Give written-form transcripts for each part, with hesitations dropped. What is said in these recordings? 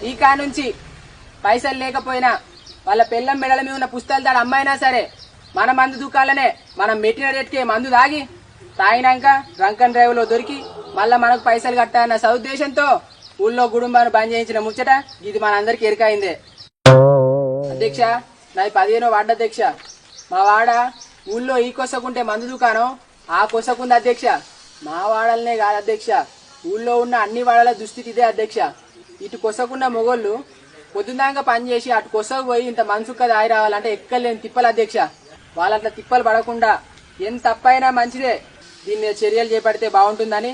ఈ కానుంచి పైసలు లేకపోయినా వాళ్ళ పెళ్ళం మెడల మీద ఉన్న పుస్తకాలు తాడు అమ్మాయినా సరే మన మందు దుకాణాలనే మనం మెట్టిన రేట్కే మందు తాగి తాగినాక డ్రంకన్ డ్రైవ్ లో దొరికి మళ్ళా మనకు పైసలు కట్టాలన్న సదుద్దేశంతో ఊళ్ళో గుడుంబాను బంద్ చేయించిన ముచ్చట ఇది మనందరికి ఎరికైందే. అధ్యక్ష, నాది 15వ వార్డు అధ్యక్ష. మా వాడ ఊళ్ళో ఈ కొసకుంటే మందు దుకాణం ఆ కొసకుంది అధ్యక్ష. మా వాడలనే కాదు అధ్యక్ష, ఊళ్ళో ఉన్న అన్ని వాడల దుస్థితి ఇదే అధ్యక్ష. ఇటు కొసకున్న మొగోళ్ళు పొద్దున్నాక పని చేసి అటు కొసకు పోయి ఇంత మనసుక్క దాయి రావాలంటే ఎక్కలేని తిప్పలు అధ్యక్ష. వాళ్ళట్లా తిప్పలు పడకుండా ఎంత తప్పైనా మంచిదే, దీని మీద చర్యలు చేపడితే బాగుంటుందని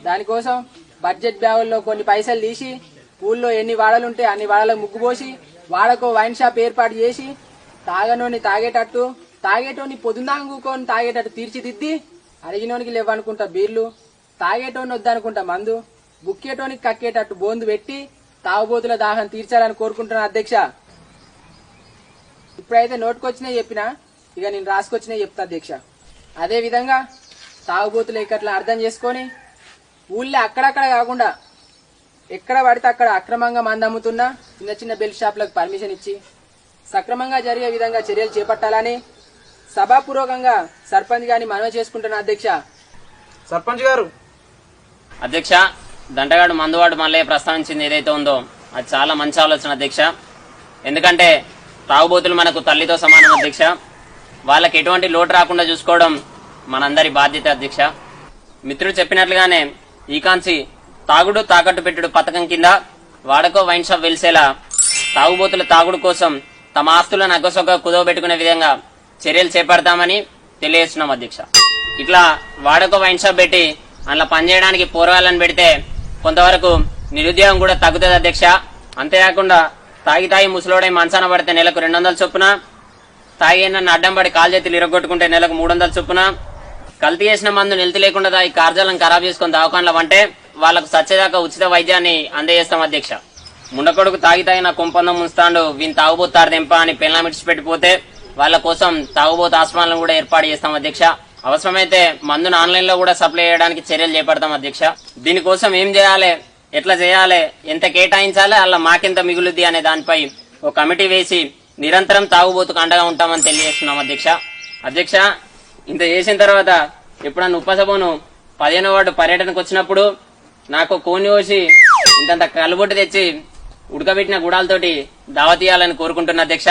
దానికోసం బడ్జెట్ బ్యాగుల్లో కొన్ని పైసలు తీసి ఊళ్ళో ఎన్ని వాడలుంటే అన్ని వాడలకు ముగ్గు పోసి వాడకో వైన్ షాప్ ఏర్పాటు చేసి తాగనోని తాగేటట్టు తాగేటోని పొద్దున్నాక కూకొని తాగేటట్టు తీర్చిదిద్ది అడిగినోనికి లేవనుకుంటా బీర్లు తాగేటోని వద్దనుకుంటా మందు బుక్కేటోనికి కక్కేటట్టు బోందు పెట్టి తాగుబోతుల దాహం తీర్చాలని కోరుకుంటున్నా అధ్యక్ష. ఇప్పుడైతే నోటుకొచ్చినాయి చెప్పినా, ఇక నేను రాసుకొచ్చినాయి చెప్తా అధ్యక్ష. అదే విధంగా తాగుబోతులు ఇక్కట్లా అర్థం చేసుకొని ఊళ్ళో అక్కడక్కడ కాకుండా ఎక్కడ పడితే అక్కడ అక్రమంగా మందు అమ్ముతున్న చిన్న చిన్న బెల్ట్ షాపులకు పర్మిషన్ ఇచ్చి సక్రమంగా జరిగే విధంగా చర్యలు చేపట్టాలని సభాపూర్వకంగా సర్పంచ్ గారిని మనవి చేసుకుంటున్నా అధ్యక్ష. సర్పంచ్ గారు. అధ్యక్ష, దంటగాడు మందువాడు మల్లయ్య ప్రస్తావించింది ఏదైతే ఉందో అది చాలా మంచి ఆలోచన అధ్యక్ష. ఎందుకంటే తాగుబోతులు మనకు తల్లితో సమానం అధ్యక్ష. వాళ్ళకి ఎటువంటి లోటు రాకుండా చూసుకోవడం మనందరి బాధ్యత అధ్యక్ష. మిత్రుడు చెప్పినట్లుగానే ఈ కాంచి తాగుడు తాకట్టు పెట్టుడు పథకం కింద వాడకో వైన్ షాప్ వెలిసేలా తాగుబోతుల తాగుడు కోసం తమ ఆస్తులను అగ్గసొగ్గ కుదవబెట్టుకునే విధంగా చర్యలు చేపడతామని తెలియజేస్తున్నాం అధ్యక్ష. ఇట్లా వాడకో వైన్ షాప్ పెట్టి అందులో పనిచేయడానికి పోరగాళ్ళని పెడితే కొంతవరకు నిరుద్యోగం కూడా తగ్గుతుంది అధ్యక్ష. అంతేకాకుండా తాగి ముసలోడై మంచాన పడితే నెలకు 200 చొప్పున, తాగి నన్ను అడ్డం పడి కాలు చేతులు ఇరగొట్టుకుంటే నెలకు 300 చొప్పున, కల్తీ చేసిన మందు నిలిచి లేకుండా తాగి కార్యాలను ఖరాబ్ చేసుకుని దవాఖానలో అంటే వాళ్లకు సచ్చేదాకా ఉచిత వైద్యాన్ని అందజేస్తాం అధ్యక్ష. ముండకొడుకు తాగి నా కుంపందం ఉంచుతాడు వీని తాగుబోతారు దెంప అని పెళ్ళం ఇడిచిపెట్టిపోతే వాళ్ళ కోసం తాగుబోతు ఆశ్రమాలను కూడా ఏర్పాటు చేస్తాం అధ్యక్ష. అవసరమైతే మందును ఆన్లైన్ లో కూడా సప్లై చేయడానికి చర్యలు చేపడతాం అధ్యక్ష. దీనికోసం ఏం చేయాలి, ఎట్లా చేయాలి, ఎంత కేటాయించాలి, అలా మాకెంత మిగులుద్ది అనే దానిపై ఒక కమిటీ వేసి నిరంతరం తాగుబోతుకు అండగా ఉంటామని తెలియజేస్తున్నాం అధ్యక్ష. అధ్యక్ష, ఇంత చేసిన తర్వాత ఎప్పుడన్నా ఉపసభను 15వ వార్డు పర్యటనకు వచ్చినప్పుడు నాకు కోని కోసి ఇంతంత కలుబొట్టు తెచ్చి ఉడకబెట్టిన గుడాలతోటి దావతీయాలని కోరుకుంటున్నా అధ్యక్ష.